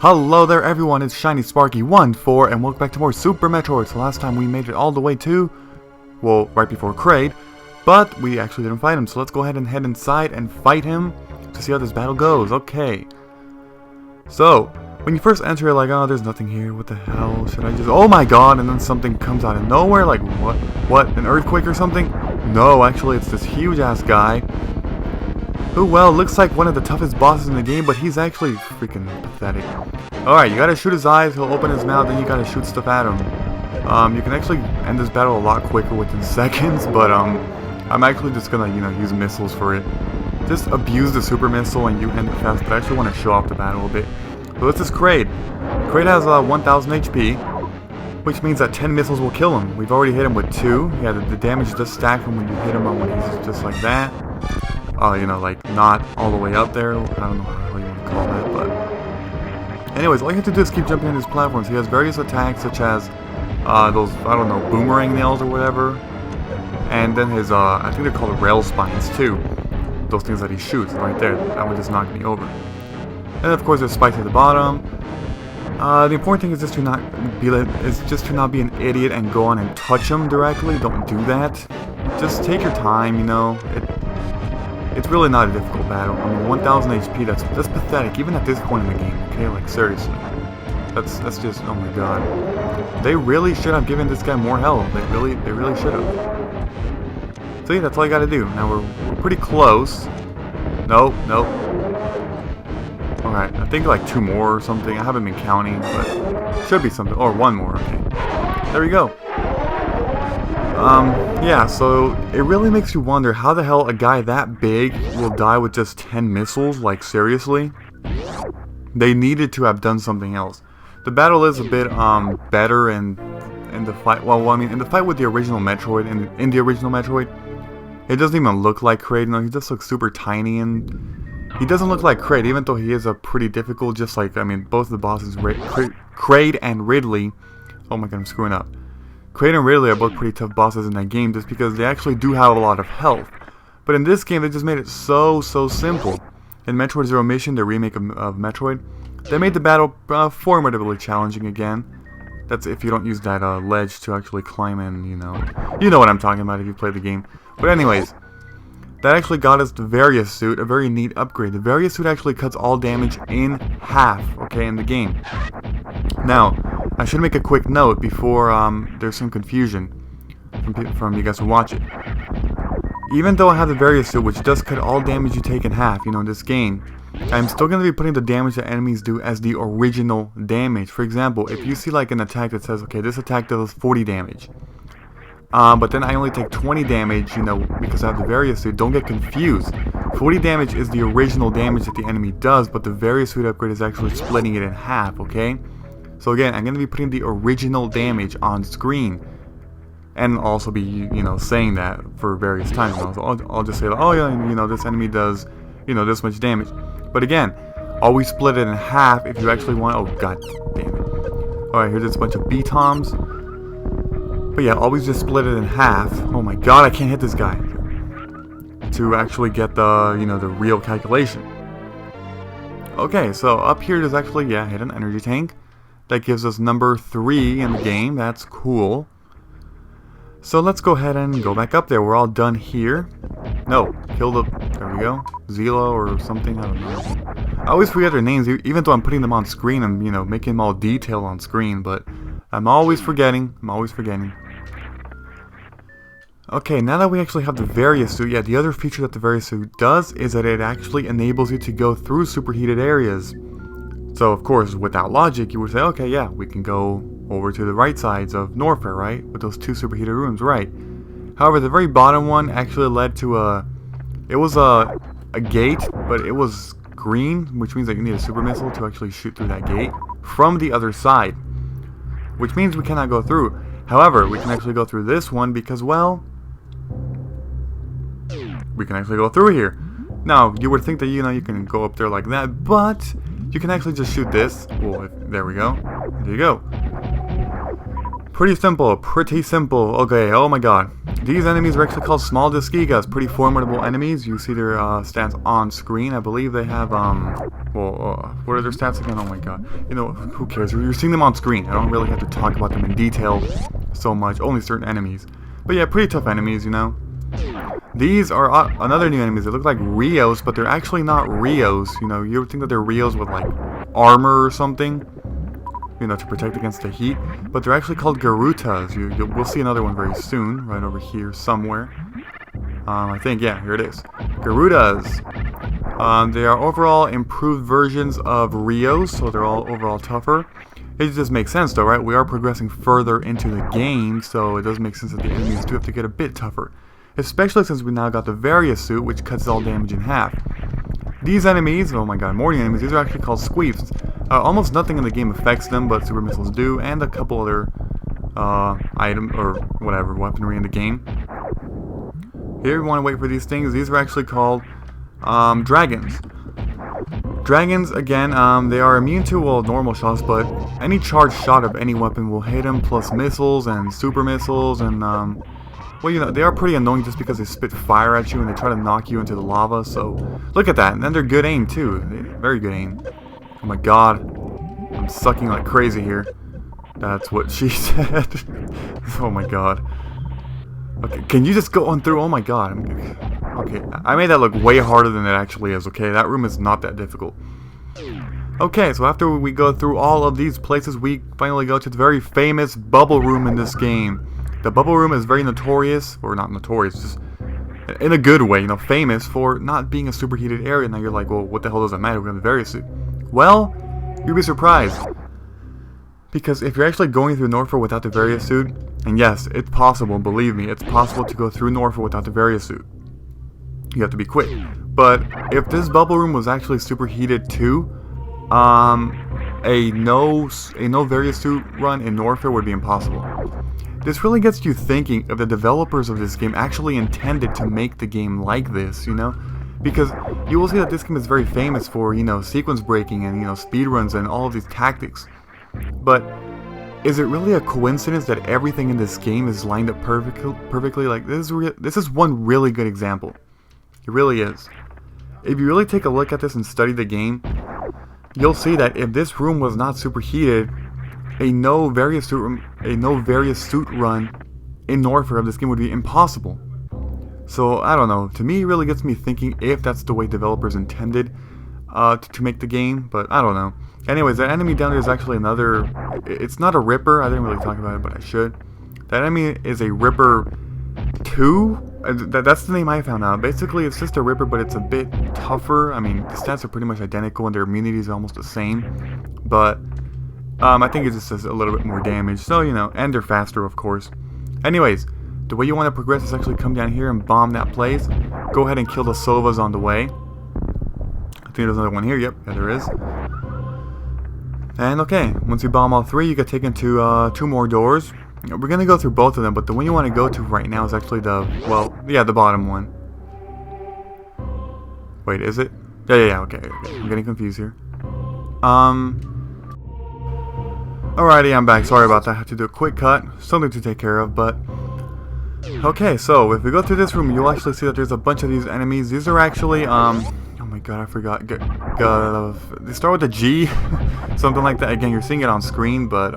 Hello there everyone, it's Shiny Sparky14 and welcome back to more Super Metroid. So last time we made it all the way to, well, right before Kraid, but we actually didn't fight him. So let's go ahead and head inside and fight him to see how this battle goes. Okay. So, when you first enter, you're like, oh, there's nothing here, what the hell, should I just, oh my god, and then something comes out of nowhere, like, what, an earthquake or something? No, actually it's this huge ass guy, who, well, looks like one of the toughest bosses in the game, but he's actually freaking pathetic. Alright, you gotta shoot his eyes, he'll open his mouth, then you gotta shoot stuff at him. You can actually end this battle a lot quicker within seconds, but, I'm actually just gonna, use missiles for it. Just abuse the super missile and you end it fast, but I actually want to show off the battle a bit. So this is Kraid. Kraid has 1000 HP, which means that 10 missiles will kill him. We've already hit him with 2. Yeah, the damage does stack from when you hit him when he's just like that. Like not all the way up there. I don't know how you want to call that, but anyways, all you have to do is keep jumping on his platforms. He has various attacks such as those, I don't know, boomerang nails or whatever. And then his, I think they're called rail spines too. Those things that he shoots right there. That one just knocked me over. And of course there's spikes at the bottom. The important thing is just to not be an idiot and go on and touch him directly. Don't do that. Just take your time, It's really not a difficult battle. I mean, 1000 HP, that's pathetic, even at this point in the game, okay? Like, seriously. That's just, oh my god. They really should have given this guy more health. They really should have. So yeah, that's all you gotta do. Now we're pretty close. Nope. Alright, I think like 2 more or something. I haven't been counting, but should be something. Or 1 more, okay. There we go. Yeah, so it really makes you wonder how the hell a guy that big will die with just 10 missiles, like seriously? They needed to have done something else. The battle is a bit better in the fight. Well, I mean, in the fight with the original Metroid, in the original Metroid, it doesn't even look like Kraid. No, he just looks super tiny, and he doesn't look like Kraid, even though he is a pretty difficult. Just like, I mean, both of the bosses, Kraid and Ridley. Oh my god, I'm screwing up. Kraid and Ridley are both pretty tough bosses in that game, just because they actually do have a lot of health. But in this game, they just made it so simple. In Metroid Zero Mission, the remake of Metroid, they made the battle formidably challenging again. That's if you don't use that ledge to actually climb in, you know what I'm talking about if you play the game. But anyways, that actually got us the Various Suit, a very neat upgrade. The Various Suit actually cuts all damage in half, okay, in the game. Now, I should make a quick note before there's some confusion from you guys who watch it. Even though I have the Various Suit, which does cut all damage you take in half, in this game, I'm still going to be putting the damage that enemies do as the original damage. For example, if you see like an attack that says, okay, this attack does 40 damage. But then I only take 20 damage, because I have the Various Suit. Don't get confused. 40 damage is the original damage that the enemy does, but the Various Suit upgrade is actually splitting it in half, okay? So again, I'm going to be putting the original damage on screen. And also be, saying that for various times. So I'll just say, oh yeah, this enemy does, this much damage. But again, always split it in half if you actually want, oh god damn it. Alright, here's a bunch of B-toms. But yeah, always just split it in half. Oh my god, I can't hit this guy. To actually get the, the real calculation. Okay, so up here there's actually, hit an energy tank. That gives us number 3 in the game. That's cool. So let's go ahead and go back up there. We're all done here. No, kill the, there we go. Zelo or something, I don't know. I always forget their names, even though I'm putting them on screen. I'm, making them all detailed on screen, but I'm always forgetting. Okay, now that we actually have the Various Suit, the other feature that the Various Suit does is that it actually enables you to go through superheated areas. So, of course, without logic, you would say, okay, yeah, we can go over to the right sides of Norfair, right? With those 2 superheated rooms, right? However, the very bottom one actually led to it was a gate, but it was green, which means that you need a super missile to actually shoot through that gate from the other side. Which means we cannot go through. However, we can actually go through this one because, well, we can actually go through here. Now, you would think that, you can go up there like that, but you can actually just shoot this. Well, there we go. There you go. Pretty simple. Okay, oh my god. These enemies are actually called Small Disgigas. Pretty formidable enemies. You see their stats on screen. I believe they have, well, Well, what are their stats again? Oh my god. You know, who cares? You're seeing them on screen. I don't really have to talk about them in detail so much. Only certain enemies. But yeah, pretty tough enemies, you know. These are another new enemies. They look like Rios, but they're actually not Rios. You know, you would think that they're Rios with like armor or something, you know, to protect against the heat. But they're actually called Garutas. We'll see another one very soon, right over here somewhere. I think, yeah, here it is. Garutas. They are overall improved versions of Rios, so they're all overall tougher. It just makes sense though, right? We are progressing further into the game, so it does make sense that the enemies do have to get a bit tougher. Especially since we now got the Various suit, which cuts all damage in half. These enemies, oh my god, more enemies, these are actually called Squeeps. Almost nothing in the game affects them, but super missiles do, and a couple other item or whatever weaponry in the game. Here we want to wait for these things. These are actually called dragons. Dragons, again, they are immune to, well, normal shots, but any charged shot of any weapon will hit them, plus missiles and super missiles, and well, you know, they are pretty annoying just because they spit fire at you and they try to knock you into the lava, so look at that. And then they're good aim too. Very good aim. Oh my god. I'm sucking like crazy here. That's what she said. Oh my god. Okay, can you just go on through? Oh my god. Okay, I made that look way harder than it actually is, okay? That room is not that difficult. Okay, so after we go through all of these places, we finally go to the very famous bubble room in this game. The bubble room is very notorious, or not notorious, just in a good way, you know, famous for not being a superheated area. Now you're like, well, what the hell does that matter? We have the Various suit. Well, you'll be surprised. Because if you're actually going through Norfair without the Various suit, and yes, it's possible, believe me, it's possible to go through Norfair without the Various suit. You have to be quick. But if this bubble room was actually superheated too, a no Various suit run in Norfair would be impossible. This really gets you thinking if the developers of this game actually intended to make the game like this, you know? Because you will see that this game is very famous for, you know, sequence breaking and, you know, speedruns and all of these tactics. But is it really a coincidence that everything in this game is lined up perfectly? Like, this is one really good example. It really is. If you really take a look at this and study the game, you'll see that if this room was not superheated, a no Various suit run in Norfair of this game would be impossible. So I don't know. To me, it really gets me thinking if that's the way developers intended to make the game, but I don't know. Anyways, that enemy down there is actually another. It's not a Ripper. I didn't really talk about it, but I should. That enemy is a Ripper 2. That's the name I found out. Basically, it's just a Ripper, but it's a bit tougher. I mean, the stats are pretty much identical, and their immunities are almost the same. But I think it just does a little bit more damage. So, you know, and they're faster, of course. Anyways, the way you want to progress is actually come down here and bomb that place. Go ahead and kill the Sovas on the way. I think there's another one here. Yep, yeah, there is. And okay, once you bomb all 3, you get taken to 2 more doors. We're going to go through both of them, but the one you want to go to right now is actually the, well, yeah, the bottom one. Wait, is it? Yeah, okay. I'm getting confused here. Alrighty, I'm back. Sorry about that. I had to do a quick cut. Something to take care of, but okay, so if we go through this room, you'll actually see that there's a bunch of these enemies. These are actually, oh my god, I forgot. They start with a G. Something like that. Again, you're seeing it on screen, but,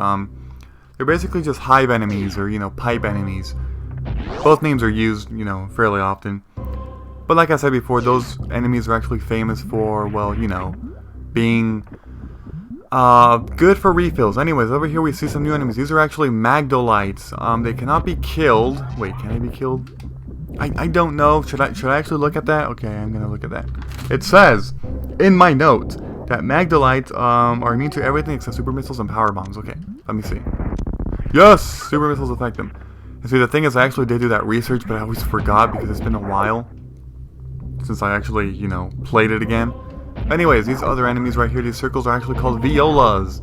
they're basically just hive enemies, or, you know, pipe enemies. Both names are used, you know, fairly often. But like I said before, those enemies are actually famous for, well, you know, being good for refills. Anyways, over here we see some new enemies. These are actually Magdolites. They cannot be killed. Wait, can they be killed? I don't know. Should I actually look at that? Okay, I'm gonna look at that. It says in my notes that Magdolites are immune to everything except super missiles and power bombs. Okay, let me see. Yes, super missiles affect them. And see, the thing is, I actually did do that research, but I always forgot because it's been a while since I actually, you know, played it again. Anyways, these other enemies right here, these circles, are actually called Violas.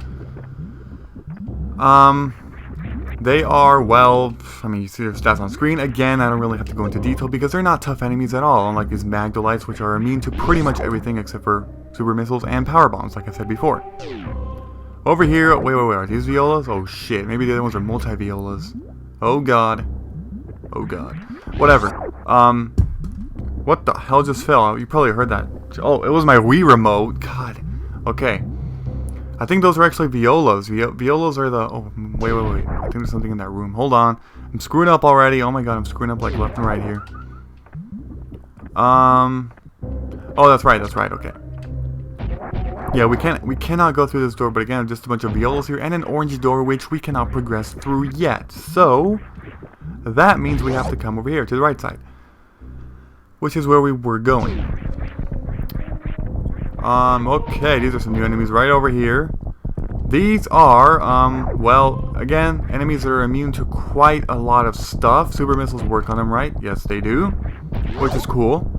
They are, well, I mean, you see their stats on screen. Again, I don't really have to go into detail because they're not tough enemies at all, unlike these Magdolites, which are immune to pretty much everything except for super missiles and power bombs, like I said before. Over here, wait, are these Violas? Oh shit, maybe the other ones are multi-Violas. Oh god. Oh god. Whatever. What the hell just fell? You probably heard that. Oh, it was my Wii remote. God. Okay. I think those are actually violas. Violas are the... Oh, wait. I think there's something in that room. Hold on. I'm screwing up already. Oh my god, I'm screwing up like left and right here. Oh, that's right. Okay. Yeah, we cannot go through this door, but again, just a bunch of violas here and an orange door which we cannot progress through yet. So, that means we have to come over here to the right side, which is where we were going. Okay, these are some new enemies right over here. These are, well, again, enemies that are immune to quite a lot of stuff. Super missiles work on them, right? Yes, they do, which is cool.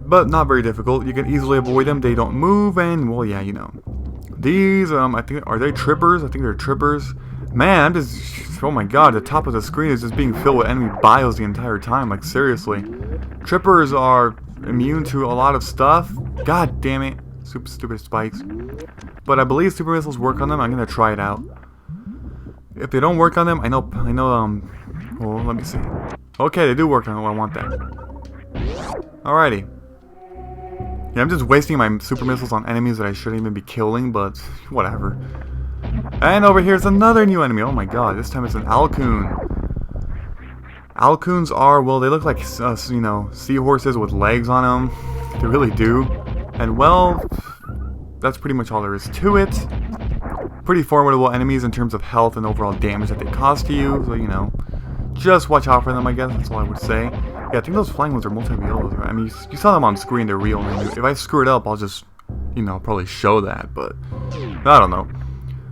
But not very difficult. You can easily avoid them. They don't move, and, well, yeah, you know. These, I think, are they trippers? I think they're trippers. Man, I'm just, oh my god, the top of the screen is just being filled with enemy bios the entire time, like, seriously. Trippers are immune to a lot of stuff. God damn it. Super stupid spikes. But I believe super missiles work on them. I'm gonna try it out. If they don't work on them, I know, well, let me see. Okay, they do work on them. I want that. Alrighty. Yeah, I'm just wasting my super missiles on enemies that I shouldn't even be killing, but whatever. And over here's another new enemy. Oh my god, this time it's an Alcoon. Alcoons are, well, they look like, you know, seahorses with legs on them. They really do. And, well, that's pretty much all there is to it. Pretty formidable enemies in terms of health and overall damage that they cause to you. So, you know, just watch out for them, I guess. That's all I would say. Yeah, I think those flying ones are multi-violas. Right? I mean, you saw them on screen. They're real. And if I screw it up, I'll just, you know, probably show that. But, I don't know.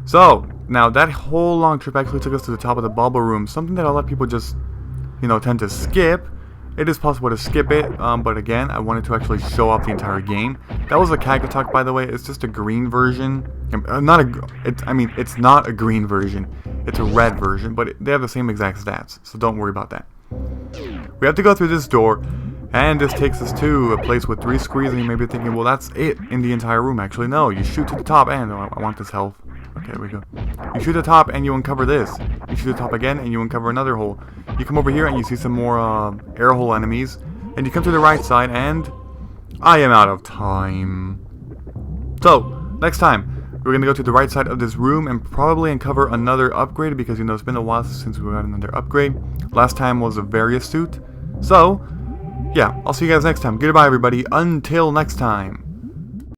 So, now, that whole long trip actually took us to the top of the bubble room. Something that a lot of people just, you know, tend to skip. It is possible to skip it, but again, I wanted to actually show off the entire game. That was a Kagatok, by the way. It's just a green version. It's not a green version. It's a red version, but they have the same exact stats, so don't worry about that. We have to go through this door, and this takes us to a place with 3 screens, and you may be thinking, well, that's it in the entire room. Actually, no. You shoot to the top, and I want this health. Okay, there we go. You shoot the top and you uncover this. You shoot the top again and you uncover another hole. You come over here and you see some more air hole enemies. And you come to the right side and I am out of time. So, next time, we're going to go to the right side of this room and probably uncover another upgrade because, you know, it's been a while since we got another upgrade. Last time was a Various suit. So, yeah, I'll see you guys next time. Goodbye, everybody. Until next time.